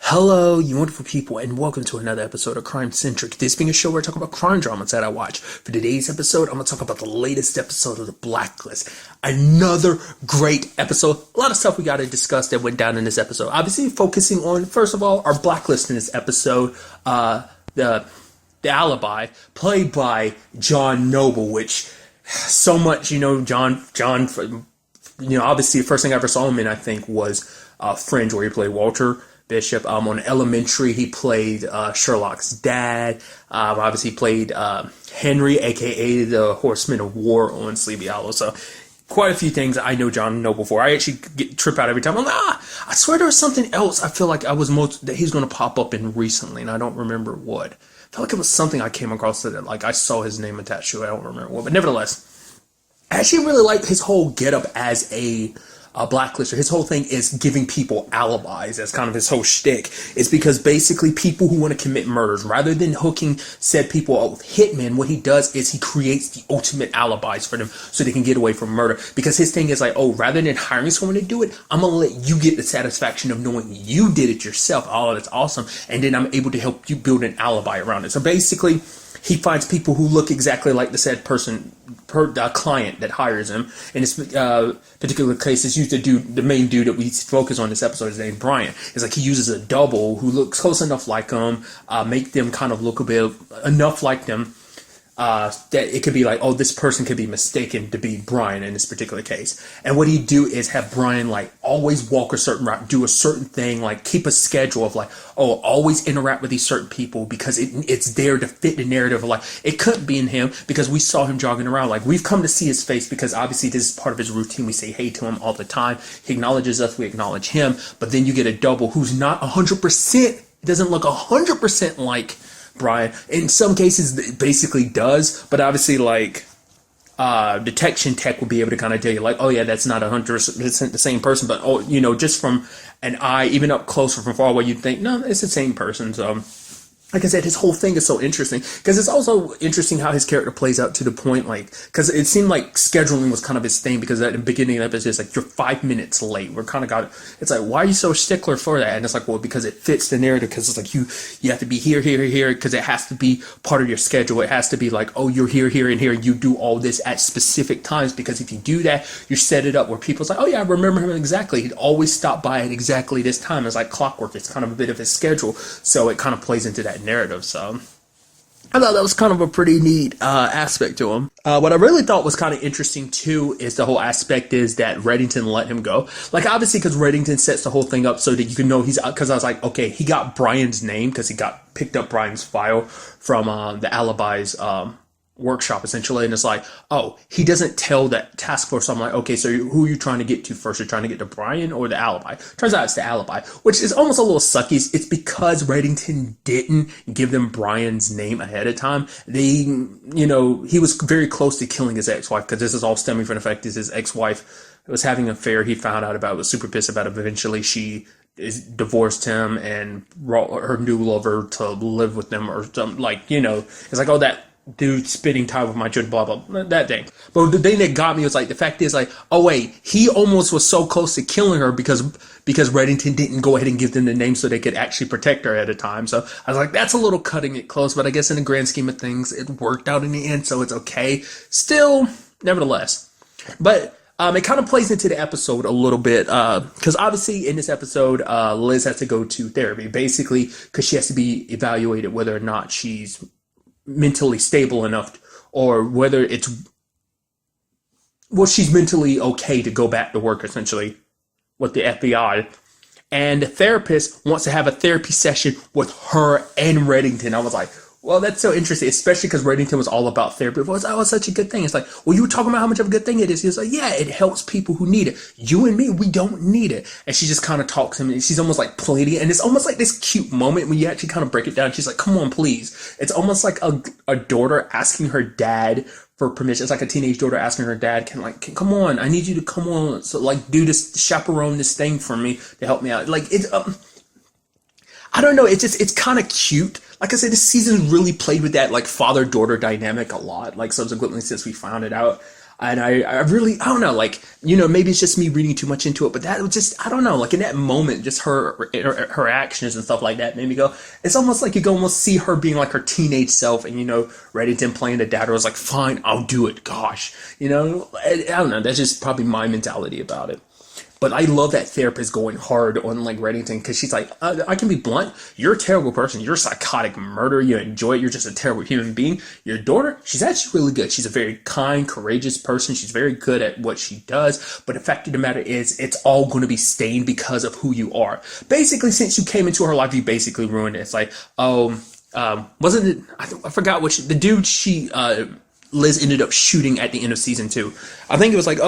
Hello, you wonderful people, and welcome to another episode of Crime Centric. This being a show where I talk about crime dramas that I watch. For today's episode, I'm going to talk about the latest episode of The Blacklist. Another great episode. A lot of stuff we got to discuss that went down in this episode. Obviously, focusing on, first of all, our blacklist in this episode, the alibi, played by John Noble, which so much, John, obviously the first thing I ever saw him in, I think, was Fringe, where he played Walter Bishop. On Elementary, he played Sherlock's dad. Obviously, he played Henry, aka the Horseman of War, on Sleepy Hollow. So, quite a few things I know John Noble for. I actually trip out every time. I'm like, I swear there was something else I feel like that he's going to pop up in recently, and I don't remember what. I felt like it was something I came across that like I saw his name attached to it. I don't remember what, but nevertheless, I actually really like his whole getup as a blacklister. His whole thing is giving people alibis. That's kind of his whole shtick. It's because basically people who want to commit murders, rather than hooking said people up with hitmen, what he does is he creates the ultimate alibis for them so they can get away from murder. Because his thing is like, oh, rather than hiring someone to do it, I'm going to let you get the satisfaction of knowing you did it yourself. Oh, that's awesome. And then I'm able to help you build an alibi around it. So basically, he finds people who look exactly like the said person, client that hires him. In this particular case, it's used to the main dude that we focus on this episode is named Brian. It's like he uses a double who looks close enough like him, make them kind of look a bit enough like them, that it could be like, oh, this person could be mistaken to be Brian in this particular case. And what he'd do is have Brian like always walk a certain route, do a certain thing, like keep a schedule of like, oh, always interact with these certain people because it's there to fit the narrative of like, it couldn't be in him because we saw him jogging around. Like we've come to see his face because obviously this is part of his routine. We say hey to him all the time. He acknowledges us. We acknowledge him. But then you get a double who's not 100%. It doesn't look 100% like Brian. In some cases it basically does, but obviously like detection tech will be able to kind of tell you like, oh yeah, that's not 100% the same person, but oh, just from an eye, even up close or from far away, you'd think no, it's the same person. So like I said, his whole thing is so interesting because it's also interesting how his character plays out to the point, like, because it seemed like scheduling was kind of his thing because at the beginning of the episode, it's like, you're 5 minutes late. We're kind of it's like, why are you so stickler for that? And it's like, well, because it fits the narrative because it's like you have to be here because it has to be part of your schedule. It has to be like, oh, you're here, and here. You do all this at specific times because if you do that, you set it up where people's like, oh yeah, I remember him exactly. He'd always stop by at exactly this time. It's like clockwork. It's kind of a bit of his schedule. So it kind of plays into that narrative. So I thought that was kind of a pretty neat aspect to him. What I really thought was kind of interesting too is the whole aspect is that Reddington let him go. Like obviously because Reddington sets the whole thing up so that you can know because I was like, okay, he got Brian's name because he picked up Brian's file from the alibis workshop essentially, and it's like, oh, he doesn't tell that task force. So I'm like, okay, so who are you trying to get to first? You're trying to get to Brian or the alibi? Turns out it's the alibi, which is almost a little sucky. It's because Reddington didn't give them Brian's name ahead of time. He was very close to killing his ex-wife because this is all stemming from the fact that his ex-wife was having an affair. He found out about it, was super pissed about it. Eventually she divorced him and brought her new lover to live with them or something, like, it's like, oh, that dude spending time with my children, blah, blah, that thing. But the thing that got me was like, the fact is like, oh wait, he almost was so close to killing her because Reddington didn't go ahead and give them the name so they could actually protect her at a time. So I was like, that's a little cutting it close, but I guess in the grand scheme of things, it worked out in the end, so it's okay. Still, nevertheless. But it kind of plays into the episode a little bit because obviously in this episode, Liz has to go to therapy, basically because she has to be evaluated whether or not she's mentally stable enough or whether she's mentally okay to go back to work essentially with the FBI. And the therapist wants to have a therapy session with her and Reddington. I was like, well, that's so interesting, especially because Reddington was all about therapy. It was such a good thing. It's like, well, you were talking about how much of a good thing it is. He was like, yeah, it helps people who need it. You and me, we don't need it. And she just kind of talks to him, and she's almost like pleading. And it's almost like this cute moment when you actually kind of break it down. She's like, come on, please. It's almost like a daughter asking her dad for permission. It's like a teenage daughter asking her dad, come on, I need you to come on. So like, do this, chaperone this thing for me to help me out. Like, it's, I don't know. It's kind of cute. Like I said, this season really played with that like father-daughter dynamic a lot. Like subsequently since we found it out, And I really, I don't know, like, maybe it's just me reading too much into it, but that was just, I don't know, like in that moment, just her actions and stuff like that made me go, it's almost like you can almost see her being like her teenage self, and Reddington playing the dad was like, fine, I'll do it, gosh, I don't know, that's just probably my mentality about it. But I love that therapist going hard on like Reddington, because she's like, I can be blunt. You're a terrible person. You're a psychotic murderer. You enjoy it. You're just a terrible human being. Your daughter, she's actually really good. She's a very kind, courageous person. She's very good at what she does. But the fact of the matter is, it's all going to be stained because of who you are. Basically, since you came into her life, you basically ruined it. It's like, wasn't it? I forgot what the dude Liz ended up shooting at the end of season 2. I think it was like,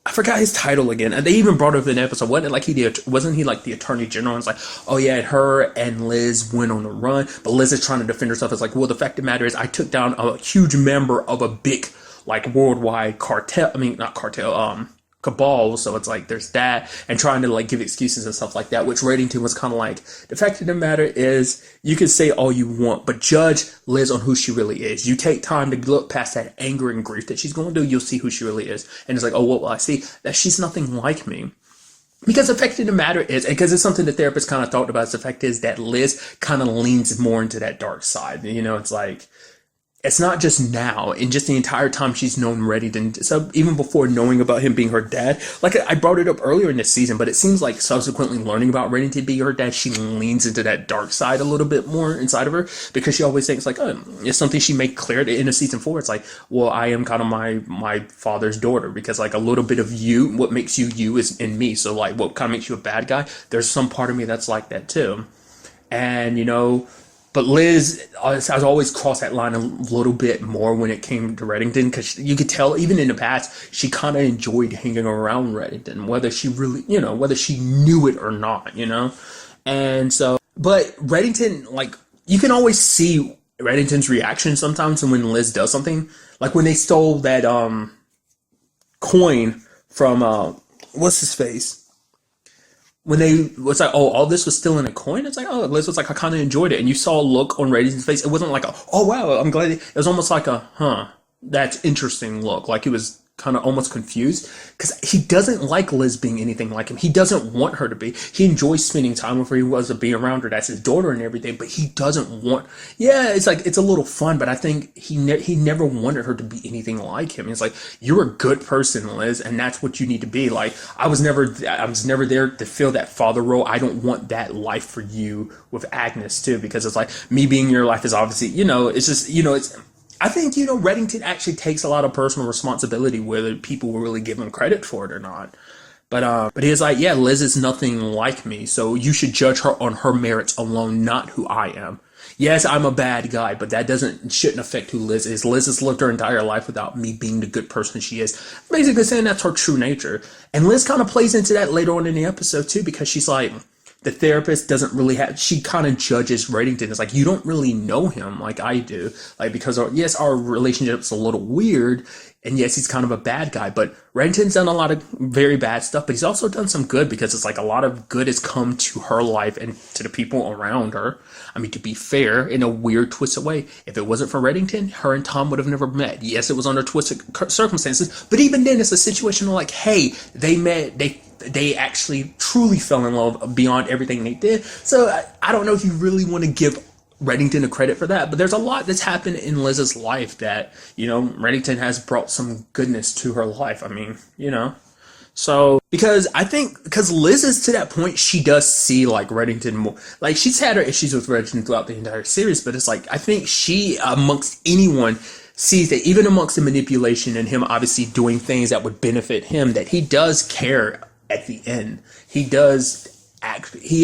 I forgot his title again. And they even brought up in the episode. Wasn't he like the attorney general? And it's like, oh yeah, her and Liz went on the run, but Liz is trying to defend herself. It's like, well, the fact of the matter is, I took down a huge member of a big, like, worldwide cartel. I mean, not cartel. Cabal. So it's like there's that, and trying to like give excuses and stuff like that. Which Reddington was kind of like, the fact of the matter is, you can say all you want, but judge Liz on who she really is. You take time to look past that anger and grief that she's going to do, you'll see who she really is. And it's like, oh, well, I see that she's nothing like me. Because the fact of the matter is, and because it's something the therapist kind of talked about, is the fact is that Liz kind of leans more into that dark side. It's like, it's not just now, and just the entire time she's known Reddington, so even before knowing about him being her dad. Like, I brought it up earlier in this season, but it seems like subsequently learning about Reddington being her dad, she leans into that dark side a little bit more inside of her, because she always thinks like, it's something she made clear at the end of season 4. It's like, well, I am kind of my father's daughter, because like a little bit of you, what makes you is in me. So like, what kind of makes you a bad guy? There's some part of me that's like that too. And but Liz has always crossed that line a little bit more when it came to Reddington, because you could tell even in the past, she kind of enjoyed hanging around Reddington, whether she really, whether she knew it or not, And so, but Reddington, like, you can always see Reddington's reaction sometimes when Liz does something. Like when they stole that coin from, what's his face? When they was like, oh, all this was still in a coin. It's like, oh, Liz was like, I kind of enjoyed it, and you saw a look on Reddington's face. It wasn't like oh wow, I'm glad. It was almost like that's interesting look. Like he was kind of almost confused, because he doesn't like Liz being anything like him. He doesn't want her to be. He enjoys spending time with her. He wants to be around her. That's his daughter and everything. But he doesn't want. Yeah, it's like, it's a little fun, but I think he never wanted her to be anything like him. It's like, you're a good person, Liz, and that's what you need to be. Like, I was never there to fill that father role. I don't want that life for you with Agnes too, because it's like, me being in your life is obviously, it's just, it's. I think, Reddington actually takes a lot of personal responsibility, whether people will really give him credit for it or not. But he was like, yeah, Liz is nothing like me, so you should judge her on her merits alone, not who I am. Yes, I'm a bad guy, but that shouldn't affect who Liz is. Liz has lived her entire life without me being the good person she is. Basically saying that's her true nature. And Liz kind of plays into that later on in the episode too, because she's like, the therapist doesn't really she kind of judges Reddington. It's like, you don't really know him like I do. Like, because yes, our relationship's a little weird, and yes, he's kind of a bad guy, but Reddington's done a lot of very bad stuff, but he's also done some good, because it's like a lot of good has come to her life and to the people around her. I mean, to be fair, in a weird, twisted way, if it wasn't for Reddington, her and Tom would have never met. Yes, it was under twisted circumstances, but even then, it's a situation like, hey, they met, they actually truly fell in love beyond everything they did. So I don't know if you really want to give Reddington a credit for that, but there's a lot that's happened in Liz's life that, Reddington has brought some goodness to her life. I mean, so, because Liz is to that point, she does see like Reddington more. Like, she's had her issues with Reddington throughout the entire series, but it's like, I think she, amongst anyone, sees that even amongst the manipulation and him obviously doing things that would benefit him, that he does care at the end. He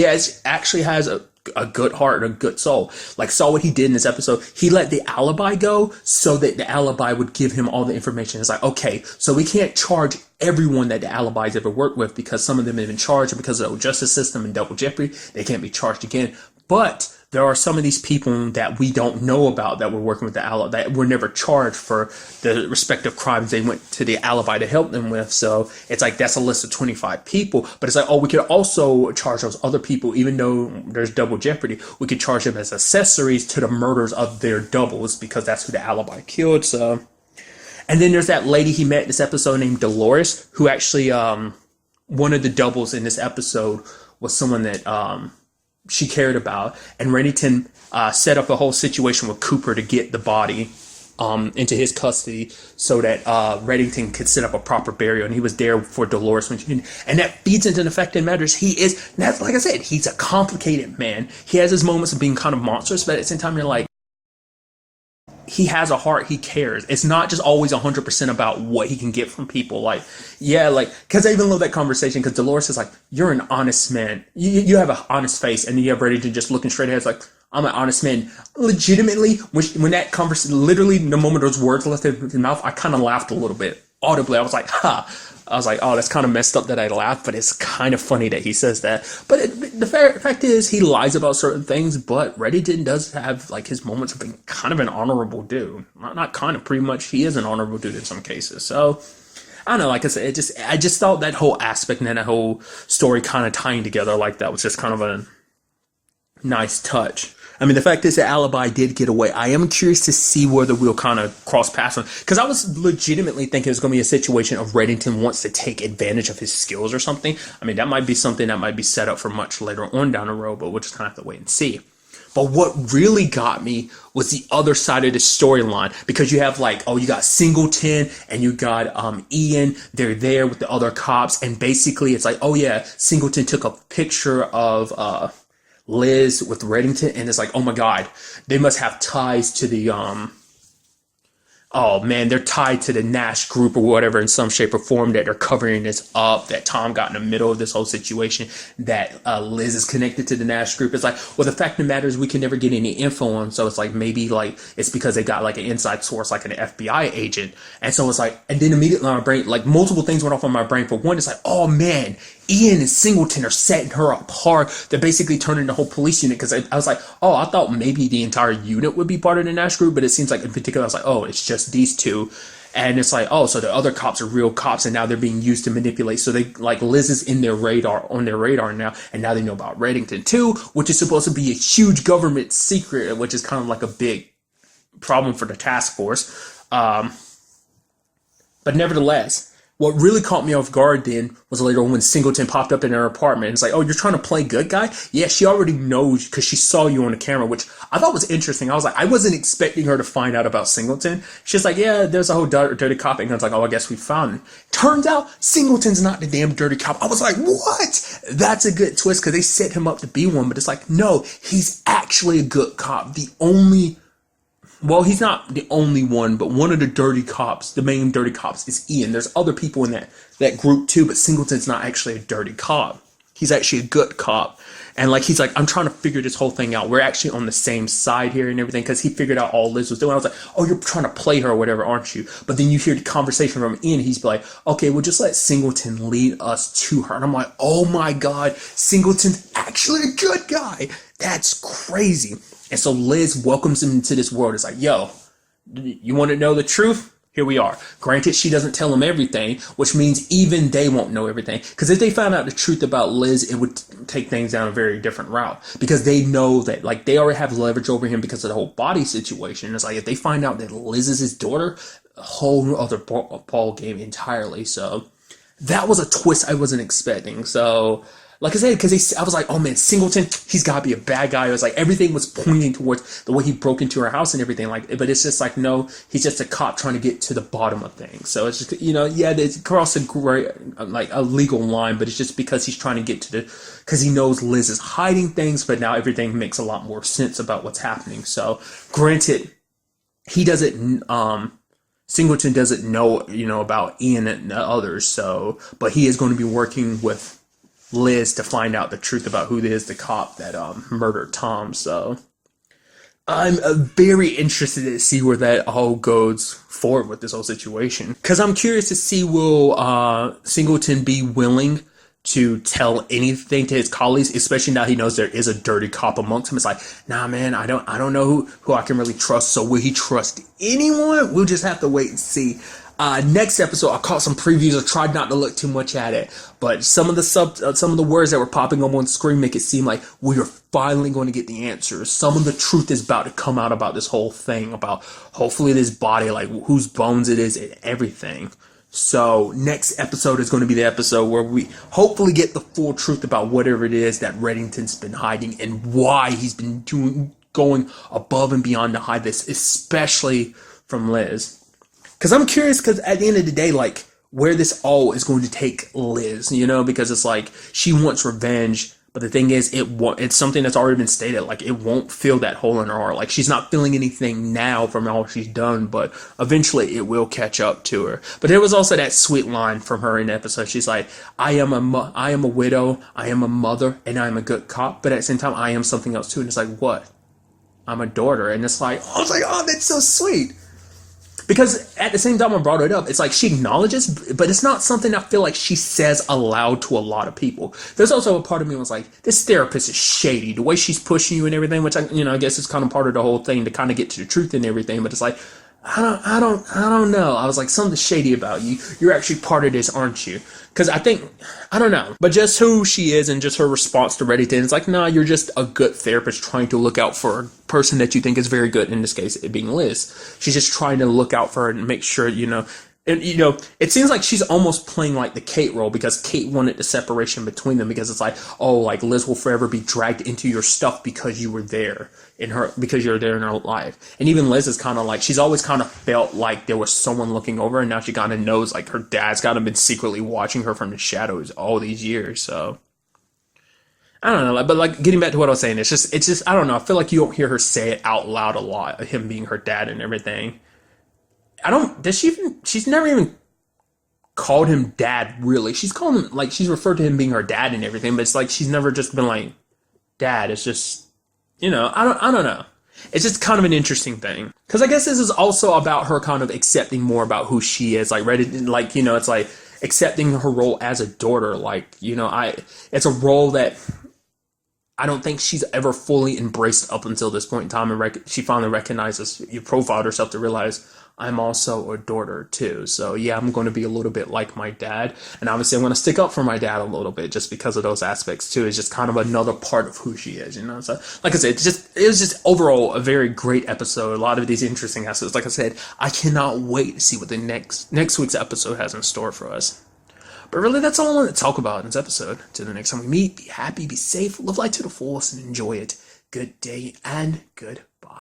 actually has a good heart and a good soul. Like, saw what he did in this episode. He let the alibi go so that the alibi would give him all the information. It's like, okay, so we can't charge everyone that the alibi's ever worked with, because some of them have been charged, and because of the justice system and double jeopardy, they can't be charged again. But there are some of these people that we don't know about that were working with the alibi, that were never charged for the respective crimes they went to the alibi to help them with. So it's like, that's a list of 25 people, but it's like, oh, we could also charge those other people, even though there's double jeopardy, we could charge them as accessories to the murders of their doubles, because that's who the alibi killed. So, And then there's that lady he met in this episode named Dolores, who actually, one of the doubles in this episode was someone that she cared about. And Reddington set up a whole situation with Cooper to get the body into his custody so that Reddington could set up a proper burial. And he was there for Dolores when she, and that feeds into the fact that matters. He is, that's like I said, he's a complicated man. He has his moments of being kind of monstrous, but at the same time, you're like, he has a heart, he cares. It's not just always 100% about what he can get from people. Like, yeah, like, because I even love that conversation, because Dolores is like, you're an honest man. You have an honest face, and you have Reddington just looking straight ahead. It's like, I'm an honest man. Legitimately, when that conversation, literally the moment those words left his mouth, I kind of laughed a little bit audibly. I was like, ha. I was like, oh, that's kind of messed up that I laughed, but it's kind of funny that he says that. But the fact is, he lies about certain things, but Reddington does have, like, his moments of being kind of an honorable dude. Not kind of, pretty much, he is an honorable dude in some cases. So, I don't know, like I said, I just thought that whole aspect and that whole story kind of tying together like that was just kind of a nice touch. I mean, the fact is that Alibi did get away. I am curious to see whether we'll kind of cross paths on, because I was legitimately thinking it's going to be a situation of Reddington wants to take advantage of his skills or something. I mean, that might be something that might be set up for much later on down the road, but we'll just kind of have to wait and see. But what really got me was the other side of the storyline, because you have like, oh, you got Singleton and you got Ian. They're there with the other cops, and basically it's like, oh yeah, Singleton took a picture of Liz with Reddington, and it's like, oh my god, they must have ties to the oh man, they're tied to the Nash group or whatever in some shape or form, that they're covering this up, that Tom got in the middle of this whole situation, that Liz is connected to the Nash group. It's like, well, the fact of the matter is we can never get any info on, so it's like, maybe like it's because they got like an inside source, like an FBI agent. And so it's like, and then immediately my brain, like multiple things went off on my brain. For one, it's like, oh man, Ian and Singleton are setting her up hard. They're basically turning the whole police unit, because I was like, oh, I thought maybe the entire unit would be part of the Nash group, but it seems like in particular, I was like, oh, it's just these two. And it's like, oh, so the other cops are real cops, and now they're being used to manipulate. So they, like, Liz is in their radar, on their radar now, and now they know about Reddington too, which is supposed to be a huge government secret, which is kind of like a big problem for the task force. But nevertheless, what really caught me off guard then was later on when Singleton popped up in her apartment. It's like, oh, you're trying to play good guy? Yeah, she already knows because she saw you on the camera, which I thought was interesting. I was like, I wasn't expecting her to find out about Singleton. She's like, yeah, there's a whole dirty cop. And I was like, oh, I guess we found him. Turns out Singleton's not the damn dirty cop. I was like, what? That's a good twist, because they set him up to be one. But it's like, no, he's actually a good cop. Well, he's not the only one, but one of the dirty cops, the main dirty cops, is Ian. There's other people in that group too, but Singleton's not actually a dirty cop. He's actually a good cop. And like, he's like, I'm trying to figure this whole thing out. We're actually on the same side here and everything, because he figured out all Liz was doing. I was like, oh, you're trying to play her or whatever, aren't you? But then you hear the conversation from Ian. He's like, okay, well, just let Singleton lead us to her. And I'm like, oh my God, Singleton's actually a good guy. That's crazy. And so Liz welcomes him into this world. It's like, yo, you want to know the truth? Here we are. Granted, she doesn't tell him everything, which means even they won't know everything. Because if they found out the truth about Liz, it would take things down a very different route. Because they know that, like, they already have leverage over him because of the whole body situation. It's like, if they find out that Liz is his daughter, a whole other ball game entirely. So that was a twist I wasn't expecting. So, like I said, because I was like, oh man, Singleton, he's got to be a bad guy. It was like, everything was pointing towards the way he broke into her house and everything. Like, but it's just like, no, he's just a cop trying to get to the bottom of things. So it's just, yeah, it's across a great, like a legal line, but it's just because he's trying to get to because he knows Liz is hiding things, but now everything makes a lot more sense about what's happening. So granted, he doesn't, Singleton doesn't know, about Ian and the others. So, but he is going to be working with Liz to find out the truth about who is the cop that murdered Tom. So I'm very interested to see where that all goes forward with this whole situation, because I'm curious to see, will Singleton be willing to tell anything to his colleagues, especially now he knows there is a dirty cop amongst them. It's like, nah man, I don't know who I can really trust. So will he trust anyone? We'll just have to wait and see. Next episode, I caught some previews. I tried not to look too much at it, but some of the words that were popping up on screen make it seem like we are finally going to get the answers. Some of the truth is about to come out about this whole thing, about hopefully this body, like whose bones it is and everything. So next episode is going to be the episode where we hopefully get the full truth about whatever it is that Reddington's been hiding and why he's been going above and beyond to hide this, especially from Liz. Because I'm curious, because at the end of the day, like, where this all is going to take Liz, you know, because it's like, she wants revenge, but the thing is, it's something that's already been stated, like, it won't fill that hole in her heart. Like, she's not feeling anything now from all she's done, but eventually it will catch up to her. But there was also that sweet line from her in the episode. She's like, I am a widow, I am a mother, and I am a good cop, but at the same time, I am something else too. And it's like, what? I'm a daughter. And it's like, I was like, oh, that's so sweet. Because at the same time I brought it up, it's like she acknowledges, but it's not something I feel like she says aloud to a lot of people. There's also a part of me that was like, this therapist is shady. The way she's pushing you and everything, which I guess is kind of part of the whole thing to kind of get to the truth and everything. But it's like, I don't know. I was like, something's shady about you. You're actually part of this, aren't you? Because I don't know. But just who she is and just her response to Reddington, it's like, nah, you're just a good therapist trying to look out for a person that you think is very good. In this case, it being Liz. She's just trying to look out for her and make sure, and, it seems like she's almost playing like the Kate role because Kate wanted the separation between them because it's like, oh, like Liz will forever be dragged into your stuff because you were there because you're there in her life. And even Liz is kind of like, she's always kind of felt like there was someone looking over her, and now she kind of knows like her dad's kind of been secretly watching her from the shadows all these years. So I don't know, but like getting back to what I was saying, it's just, I don't know. I feel like you don't hear her say it out loud a lot, him being her dad and everything. She's never even called him dad, really. She's called him, like, she's referred to him being her dad and everything, but it's like, she's never just been like, dad. It's just, I don't know. It's just kind of an interesting thing. Because I guess this is also about her kind of accepting more about who she is. Like, it's like accepting her role as a daughter. Like, it's a role that I don't think she's ever fully embraced up until this point in time. And she finally recognizes, you profiled herself to realize, I'm also a daughter too. So yeah, I'm going to be a little bit like my dad. And obviously I'm going to stick up for my dad a little bit just because of those aspects too. It's just kind of another part of who she is, So like I said, it was just overall a very great episode. A lot of these interesting aspects. Like I said, I cannot wait to see what the next week's episode has in store for us. But really, that's all I want to talk about in this episode. Till the next time we meet, be happy, be safe, live life to the fullest, and enjoy it. Good day and good